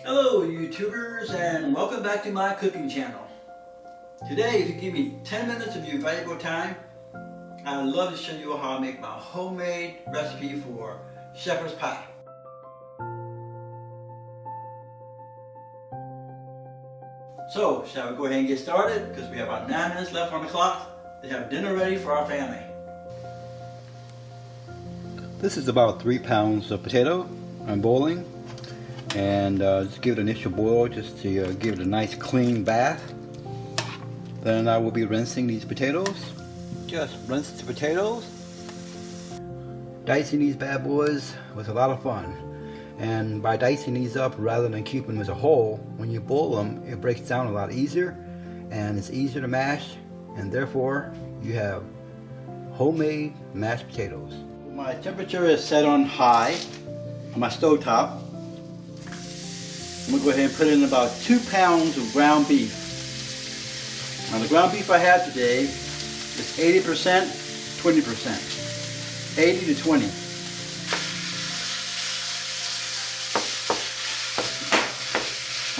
Hello YouTubers, and welcome back to my cooking channel. Today, if you give me 10 minutes of your valuable time, I'd love to show you how I make my homemade recipe for shepherd's pie. So, shall we go ahead and get started? Because we have about 9 minutes left on the clock to have dinner ready for our family. This is about 3 pounds of potato I'm boiling, and just give it an initial boil just to give it a nice clean bath. Then I will be rinsing these potatoes. Just rinse the potatoes. Dicing these bad boys was a lot of fun, and by dicing these up rather than keeping them as a whole, when you boil them it breaks down a lot easier and it's easier to mash, and therefore you have homemade mashed potatoes. My temperature is set on high on my stove top. I'm going to go ahead and put in about 2 pounds of ground beef. Now the ground beef I have today is 80%, 20%. 80 to 20.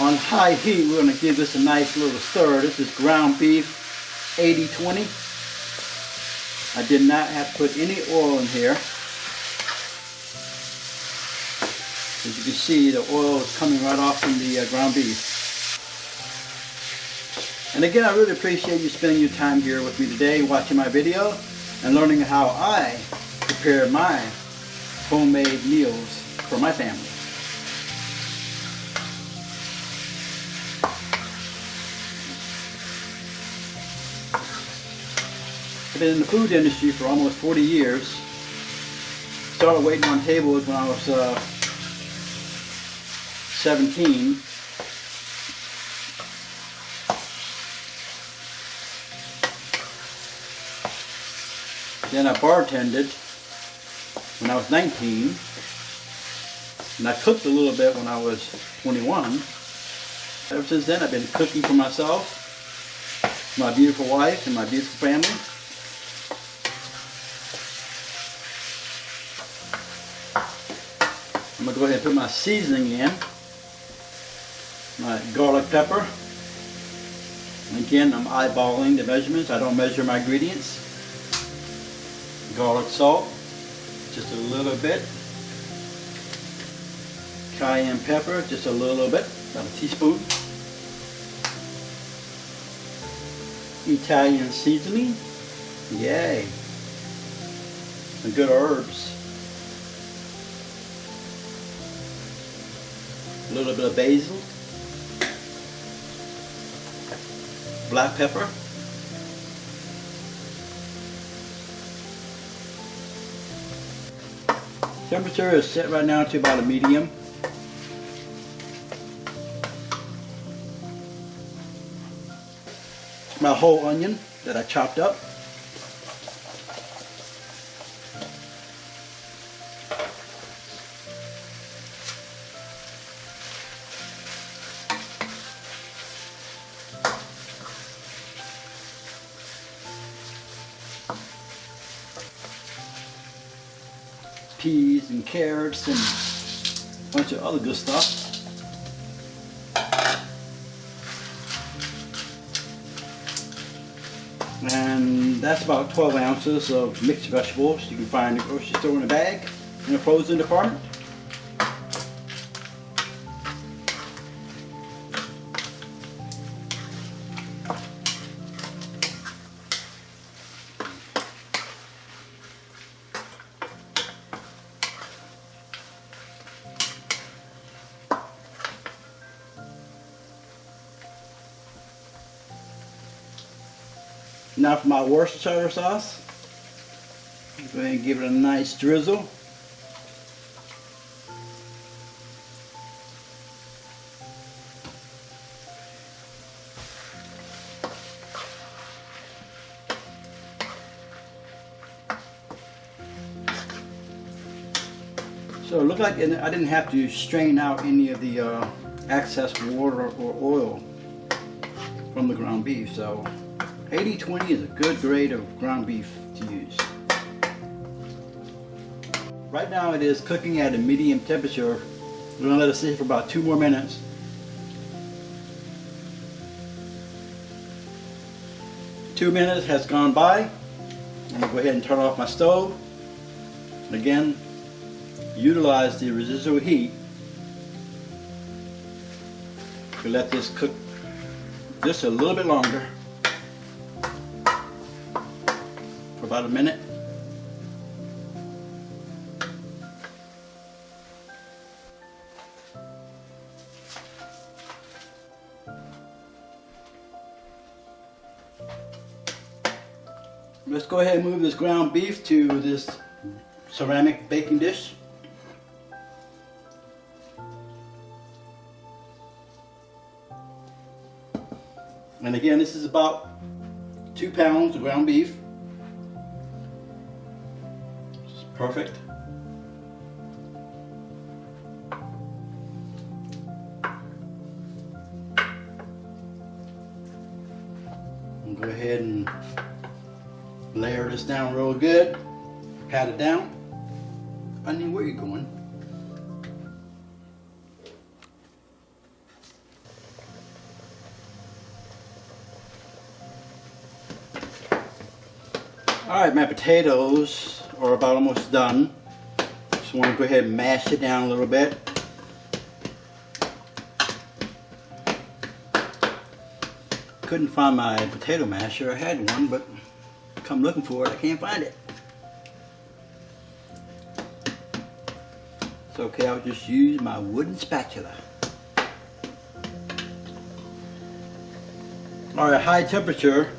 On high heat, we're going to give this a nice little stir. This is ground beef 80-20. I did not have to put any oil in here. As you can see, the oil is coming right off from the ground beef. And again, I really appreciate you spending your time here with me today, watching my video and learning how I prepare my homemade meals for my family. I've been in the food industry for almost 40 years. Started waiting on tables when I was 17. Then I bartended when I was 19, and I cooked a little bit when I was 21. Ever since then I've been cooking for myself, my beautiful wife, and my beautiful family. I'm going to go ahead and put my seasoning in. My garlic pepper. And again, I'm eyeballing the measurements. I don't measure my ingredients. Garlic salt, just a little bit. Cayenne pepper, just a little bit, about a teaspoon. Italian seasoning, yay. Some good herbs. A little bit of basil, black pepper, temperature is set right now to about a medium. My whole onion that I chopped up. Peas and carrots and a bunch of other good stuff. And that's about 12 ounces of mixed vegetables you can find in the grocery store in a bag in the frozen department. Now for my Worcestershire sauce, go ahead and give it a nice drizzle. So it looked like I didn't have to strain out any of the excess water or oil from the ground beef. So 80-20 is a good grade of ground beef to use. Right now it is cooking at a medium temperature. We're going to let it sit for about 2 more minutes 2 minutes has gone by. I'm going to go ahead and turn off my stove. And again, utilize the residual heat to let this cook just a little bit longer, for about a minute. Let's go ahead and move this ground beef to this ceramic baking dish. And again, this is about 2 pounds of ground beef. It's perfect. And go ahead and layer this down real good. Pat it down. Onion, where are you going? Alright, my potatoes are about almost done. Just want to go ahead and mash it down a little bit. Couldn't find my potato masher. I had one, but come looking for it, I can't find it. It's okay, I'll just use my wooden spatula. Alright, high temperature.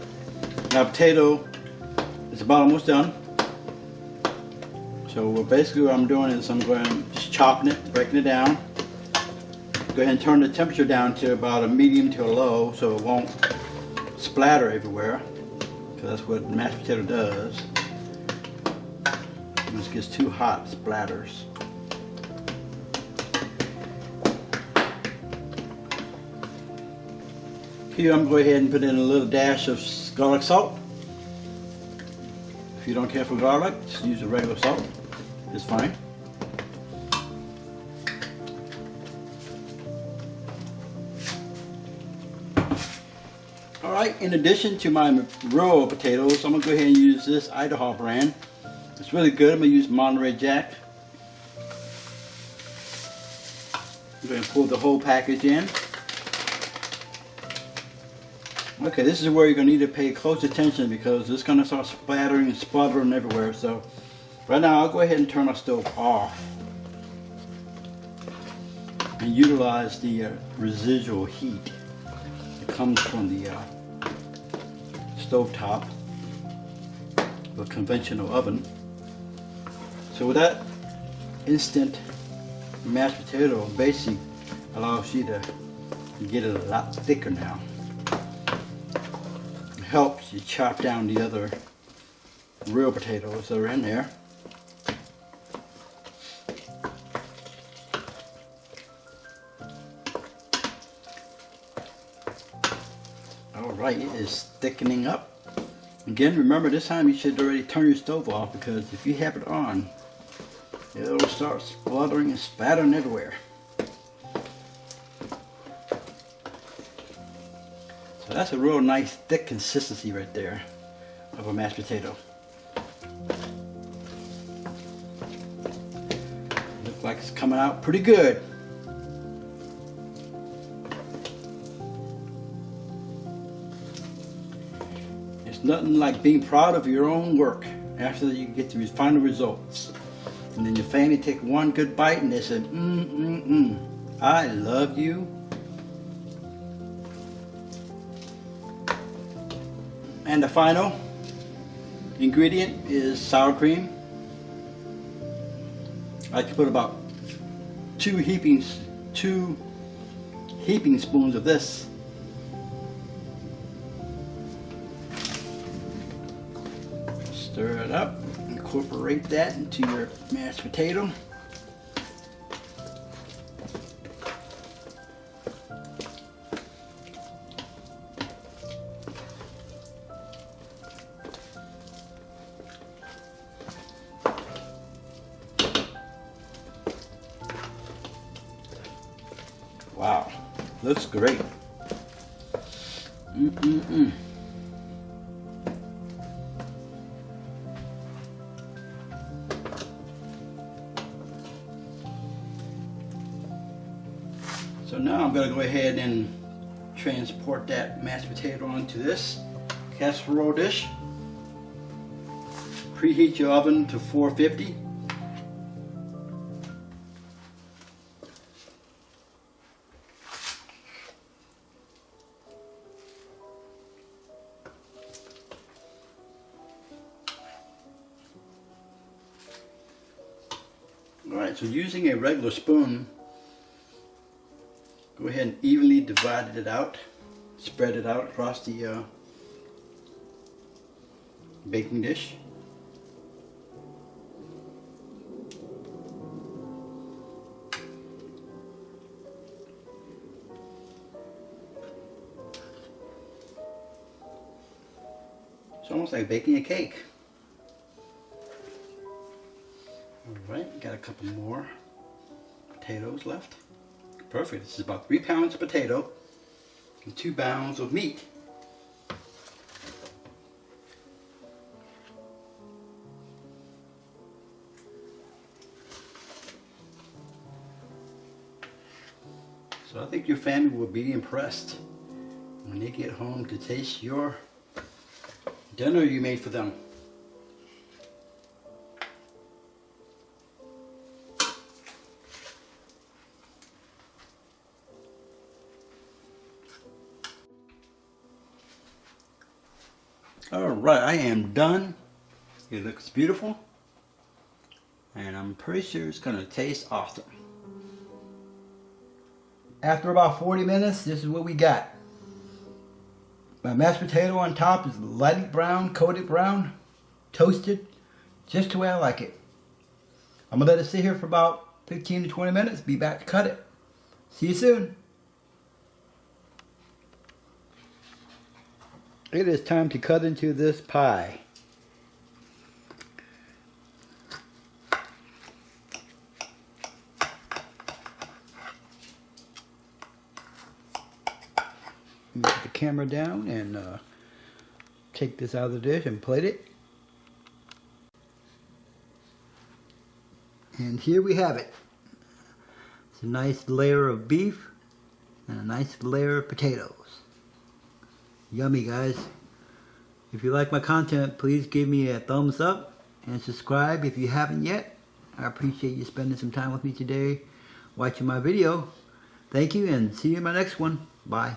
My potato is about almost done. So basically what I'm doing is I'm going to just chopping it, breaking it down. Go ahead and turn the temperature down to about a medium to a low so it won't splatter everywhere. Because that's what mashed potato does. When it gets too hot, it splatters. Here I'm going to go ahead and put in a little dash of garlic salt. If you don't care for garlic, just use the regular salt. It's fine. Alright, in addition to my roll potatoes, I'm going to go ahead and use this Idaho brand. It's really good. I'm going to use Monterey Jack. I'm going to pull the whole package in. Okay, this is where you're going to need to pay close attention because it's going to start splattering and spluttering everywhere. So right now I'll go ahead and turn our stove off and utilize the residual heat that comes from the stove top of a conventional oven. So with that instant mashed potato basically allows you to get it a lot thicker now. Helps you chop down the other real potatoes that are in there. Alright, it is thickening up. Again, remember this time you should already turn your stove off because if you have it on, it'll start spluttering and spattering everywhere. So that's a real nice thick consistency right there of a mashed potato. Looks like it's coming out pretty good. It's nothing like being proud of your own work after you get the final results. And then your family take one good bite and they say, I love you. And the final ingredient is sour cream. I like to put about two heaping spoons of this. Stir it up, incorporate that into your mashed potato. Wow, looks great. So now I'm going to go ahead and transport that mashed potato onto this casserole dish. Preheat your oven to 450. Alright, so using a regular spoon, go ahead and evenly divide it out, spread it out across the baking dish. It's almost like baking a cake. Alright, got a couple more potatoes left. Perfect. This is about 3 pounds of potato and 2 pounds of meat. So I think your family will be impressed when they get home to taste your dinner you made for them. Alright, I am done. It looks beautiful. And I'm pretty sure it's going to taste awesome. After about 40 minutes, this is what we got. My mashed potato on top is light brown, coated brown, toasted, just the way I like it. I'm going to let it sit here for about 15 to 20 minutes. Be back to cut it. See you soon. It is time to cut into this pie. Put the camera down and take this out of the dish and plate it. And here we have it. It's a nice layer of beef and a nice layer of potatoes. Yummy, guys. If you like my content, please give me a thumbs up and subscribe if you haven't yet. I appreciate you spending some time with me today watching my video. Thank you and see you in my next one. Bye.